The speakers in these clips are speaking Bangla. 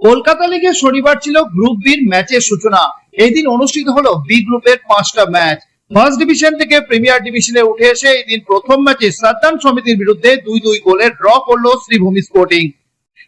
কলকাতা লিগে শনিবার ছিল গ্রুপ বির ম্যাচের সূচনা। এই দিন অনুষ্ঠিত হলো বি গ্রুপের 5টা ম্যাচ। ফার্স্ট ডিভিশন থেকে প্রিমিয়ার ডিভিশনে উঠে এসে এই দিন প্রথম ম্যাচে সাদ্দাম সমিতির বিরুদ্ধে 2-2 গোলে ড্র করলো শ্রীভূমি স্পোর্টিং।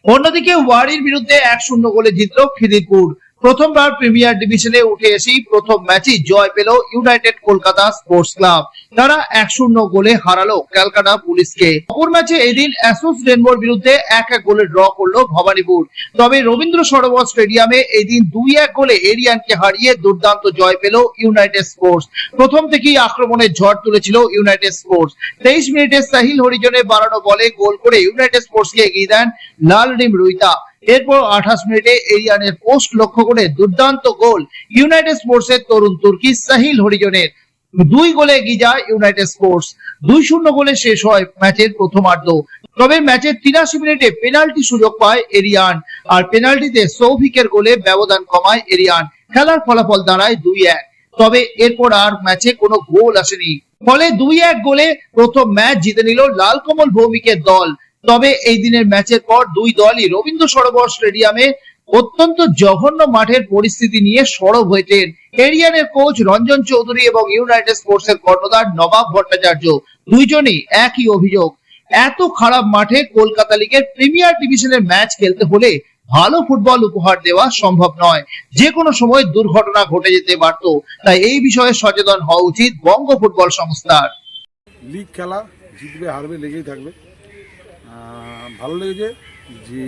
অন্যদিকে ওয়ারির বিরুদ্ধে 1-0 গোলে জিতল খিদিরপুর। প্রথমবার প্রিমিয়ার ডিভিশনে উঠে এসেই প্রথম ম্যাচই জয় পেল ইউনাইটেড কলকাতা স্পোর্টস ক্লাব। তারা 1-0 গোলে হারালো ক্যালকাটা পুলিশকে। অপর ম্যাচে এদিন অ্যাসোস রেনবোর বিরুদ্ধে 1-1 গোলে ড্র করলো ভবানীপুর। তবে রবীন্দ্র সরোবর স্টেডিয়ামে এদিন 2-1 গোলে এরিয়ানকে হারিয়ে দুর্দান্ত জয় পেল ইউনাইটেড স্পোর্টস। প্রথম থেকেই আক্রমণের ঝড় তুলেছিল ইউনাইটেড স্পোর্টস। 23 মিনিটে সাহিল হরিজনের বাড়ানো বলে গোল করে ইউনাইটেড স্পোর্টসকে এগিয়ে দেন লালরিম রুইতা। এরপর 28 মিনিটে এরিয়ানের পোস্ট লক্ষ্য করে দুর্দান্ত গোল ইউনাইটেড স্পোর্টসের তরুণ তুর্কি সাহিল হরিজনের। 2 গোলে এগিয়ে যায় ইউনাইটেড স্পোর্টস। 2-0 গোলে শেষ হয় ম্যাচের প্রথমার্ধ। তবে ম্যাচের 83 মিনিটে পেনাল্টি সুযোগ পায় এরিয়ান, আর পেনাল্টিতে সৌভিকের গোলে ব্যবধান কমায় এরিয়ান। খেলার ফলাফল দাঁড়ায় 2-1। তবে এরপর আর ম্যাচে কোনো গোল আসেনি, ফলে 2-1 গোলে প্রথম ম্যাচ জিতে নিল লালকমল ভৌমিকের দল। তবে এই দিনের ম্যাচের পর দুই দলই রবীন্দ্র সরোবর স্টেডিয়ামে অত্যন্ত জঘন্য মাঠের পরিস্থিতি নিয়ে সরব হয়েছেন এরিয়ানের কোচ রঞ্জন চৌধুরী এবং ইউনাইটেড স্পোর্টস এর কর্ণধার নবাব ভট্টাচার্য। দুইজনই একই অভিযোগ, এত খারাপ মাঠে কলকাতা লিগের প্রিমিয়ার ডিভিশনের ম্যাচ খেলতে হলে ভালো ফুটবল উপহার দেওয়া সম্ভব নয়, যে কোনো সময় দুর্ঘটনা ঘটে যেতে পারত। তাই এই বিষয়ে সচেতন হওয়া উচিত বঙ্গ ফুটবল সংস্থার। লিগ খেলা জিতবে হারবে লেগেই থাকবে। ভালো লেগেছে যে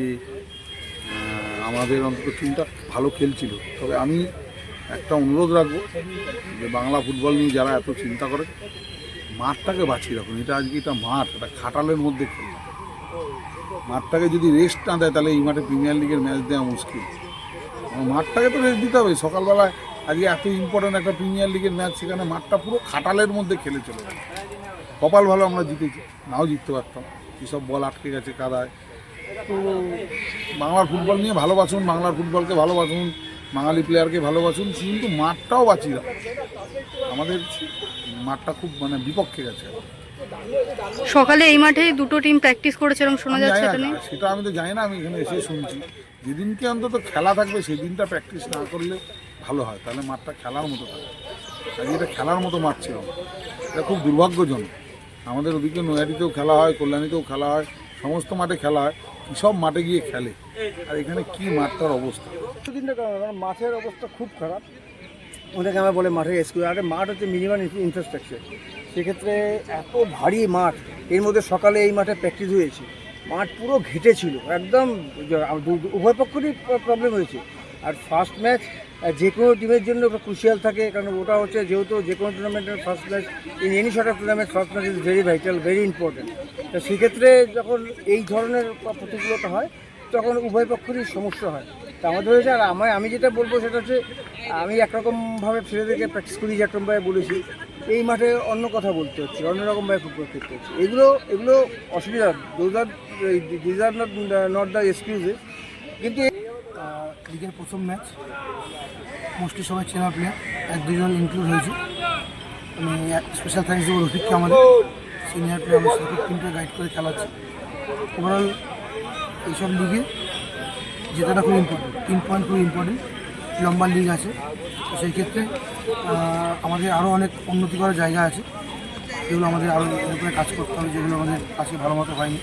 আমাদের অন্তত টিমটা ভালো খেলছিল। তবে আমি একটা অনুরোধ রাখবো যে বাংলা ফুটবল নিয়ে যারা এত চিন্তা করে মাঠটাকে বাঁচিয়ে রাখুন। এটা আজকে এটা মাঠ, এটা খাটালের মধ্যে খেলা। মাঠটাকে যদি রেস্ট না দেয় তাহলে এই মাঠে প্রিমিয়ার লিগের ম্যাচ দেওয়া মুশকিল। মাঠটাকে তো রেস্ট দিতে হবে। সকালবেলায় আজকে এত ইম্পর্টেন্ট একটা প্রিমিয়ার লিগের ম্যাচ, সেখানে মাঠটা পুরো খাটালের মধ্যে খেলে চলে গেল। কপাল ভালো আমরা জিতেছি, নাও জিততে পারতাম। এসব বল আটকে গেছে কাদায়। তো বাংলার ফুটবল নিয়ে ভালোবাসুন, বাংলার ফুটবলকে ভালোবাসুন, বাঙালি প্লেয়ারকে ভালোবাসুন, কিন্তু মাঠটাও বাঁচিয়ে রাখুন। আমাদের মাঠটা খুব বিপক্ষে গেছে। সকালে এই মাঠে দুটো টিম প্র্যাকটিস করেছে এবং শোনা যাচ্ছে সেটা আমি তো জানি না, আমি এখানে এসে শুনছি। যেদিনকে অন্তত খেলা থাকবে সেদিনটা প্র্যাকটিস না করলে ভালো হয়, তাহলে মাঠটা খেলার মতো থাকে। আজকে এটা খেলার মতো মাঠ ছিল, এটা খুব দুর্ভাগ্যজনক। আমাদের ওদিকে নৈহাটিতেও খেলা হয়, কল্যাণীতেও খেলা হয়, সমস্ত মাঠে খেলা হয়, সব মাঠে গিয়ে খেলে। আর এখানে কি মাঠটার অবস্থা, মাঠের অবস্থা খুব খারাপ। অনেকে আমার বলে মাঠের এক্সকিউজ, আরে মাঠ হচ্ছে মিনিমাম ইনফ্রাস্ট্রাকচার। সেক্ষেত্রে এত ভারী মাঠ, এর মধ্যে সকালে এই মাঠে প্র্যাকটিস হয়েছে, মাঠ পুরো ঘেটে ছিল একদম। উভয় পক্ষেরই প্রবলেম হয়েছে। আর ফার্স্ট ম্যাচ যে কোনো টিমের জন্য ক্রুশিয়াল থাকে, কারণ ওটা হচ্ছে যেহেতু যে কোনো টুর্নামেন্টের first match, in any short of tournament first match is very vital, very important. তো সেক্ষেত্রে যখন এই ধরনের প্রতিকূলতা হয় তখন উভয় পক্ষেরই সমস্যা হয়। তা আমাদের হয়েছে। আর আমি যেটা বলবো সেটা হচ্ছে, আমি একরকমভাবে ছেলেদেরকে প্র্যাকটিস করি, একরকমভাবে বলেছি, এই মাঠে অন্য কথা বলতে হচ্ছে, অন্যরকমভাবে ফুটবল খেলতে হচ্ছে। এগুলো অসুবিধা, these are not the excuses. কিন্তু লিগের প্রথম ম্যাচ, মোস্টলি সবাই চেনা প্লেয়ার, 1-2 জন ইনক্লুড হয়েছে। আমি স্পেশাল থ্যাঙ্কস দেবো রফিককে, আমাদের সিনিয়র প্লেয়ার, আমার সাপোর্ট টিমকে গাইড করে খেলাচ্ছে। ওভারঅল এইসব লিগে জেতাটা খুব ইম্পর্টেন্ট, 3 পয়েন্ট খুব ইম্পর্টেন্ট। লম্বা লিগ আছে, তো সেই ক্ষেত্রে আমাদের আরও অনেক উন্নতি করার জায়গা আছে, যেগুলো আমাদের আরও উপরে কাজ করতে হবে, যেগুলো আমাদের কাছে ভালো মতো হয়নি।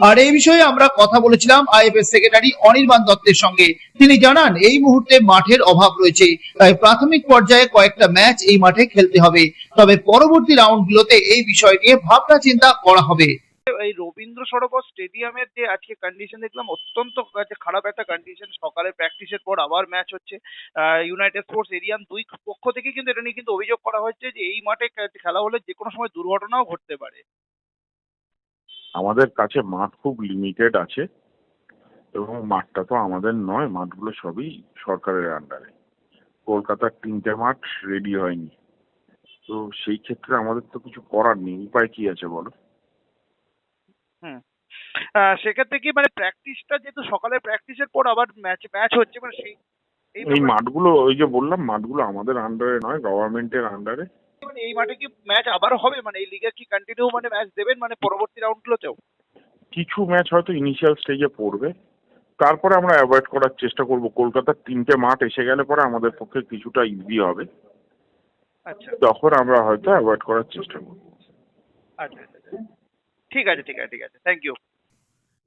আর এই বিষয়ে আমরা কথা বলেছিলাম আইএফএস সেক্রেটারি অনির্বাণ দত্তের সঙ্গে। তিনি জানান এই মুহূর্তে মাঠের অভাব রয়েছে, তাই প্রাথমিক পর্যায়ে কয়েকটা ম্যাচ এই মাঠে খেলতে হবে। তবে পরবর্তী রাউন্ডগুলোতে এই বিষয় নিয়ে ভাবনা চিন্তা করা হবে। এই রবীন্দ্র সরোবর স্টেডিয়ামের যে আজকে কন্ডিশন দেখলাম, অত্যন্ত খারাপ একটা কন্ডিশন। সকালে প্র্যাকটিসের পর আবার ম্যাচ হচ্ছে। ইউনাইটেড স্পোর্টস এরিয়ান দুই পক্ষ থেকে কিন্তু এটা নিয়ে কিন্তু অভিযোগ করা হচ্ছে যে এই মাঠে খেলা হলে যে কোনো সময় দুর্ঘটনাও ঘটতে পারে। আমাদের কাছে মাঠ খুব লিমিটেড আছে, এবং মাঠটা তো আমাদের নয়, মাঠগুলো সবই সরকারের আন্ডারে। কলকাতার 3টে মাঠ রেডি হয়নি, তো সেই ক্ষেত্রে আমাদের তো কিছু করার নেই। উপায় কি আছে বলো? সেক্ষেত্রে কি প্র্যাকটিসটা যেহেতু সকালে প্র্যাকটিসের পর আবার ম্যাচ হচ্ছে, সেই এই মাঠগুলো, ওই যে বললাম, মাঠগুলো আমাদের আন্ডারে নয়, গভর্নমেন্টের আন্ডারে। এই মাঠে কি ম্যাচ আবার হবে? এই লিগে কি কন্টিনিউ ম্যাচ দেবেন পরবর্তী রাউন্ডগুলোতেও? কিছু ম্যাচ হয়তো ইনিশিয়াল স্টেজে পড়বে, তারপরে আমরা অ্যাভয়েড করার চেষ্টা করব। কলকাতার 3টে মাঠ এসে গেলে পরে আমাদের পক্ষে কিছুটা ইজি হবে, আচ্ছা তখন আমরা হয়তো অ্যাভয়েড করার চেষ্টা করব। আচ্ছা আচ্ছা। ঠিক আছে ঠিক আছে ঠিক আছে, থ্যাংক ইউ।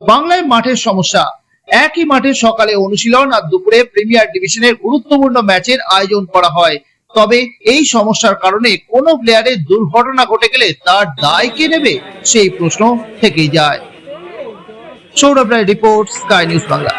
বাংলায় মাঠের সমস্যা। একই মাঠে সকালে অনুশীলন আর দুপুরে প্রিমিয়ার ডিভিশনের গুরুত্বপূর্ণ ম্যাচের আয়োজন করা হয়, তবে এই সমস্যার কারণে কোনো প্লেয়ারের দুর্ঘটনা ঘটে গেলে তার দায় কে নেবে, সেই প্রশ্ন থেকেই যায়। সৌরভ রায় রিপোর্ট, স্কাই নিউজ বাংলা।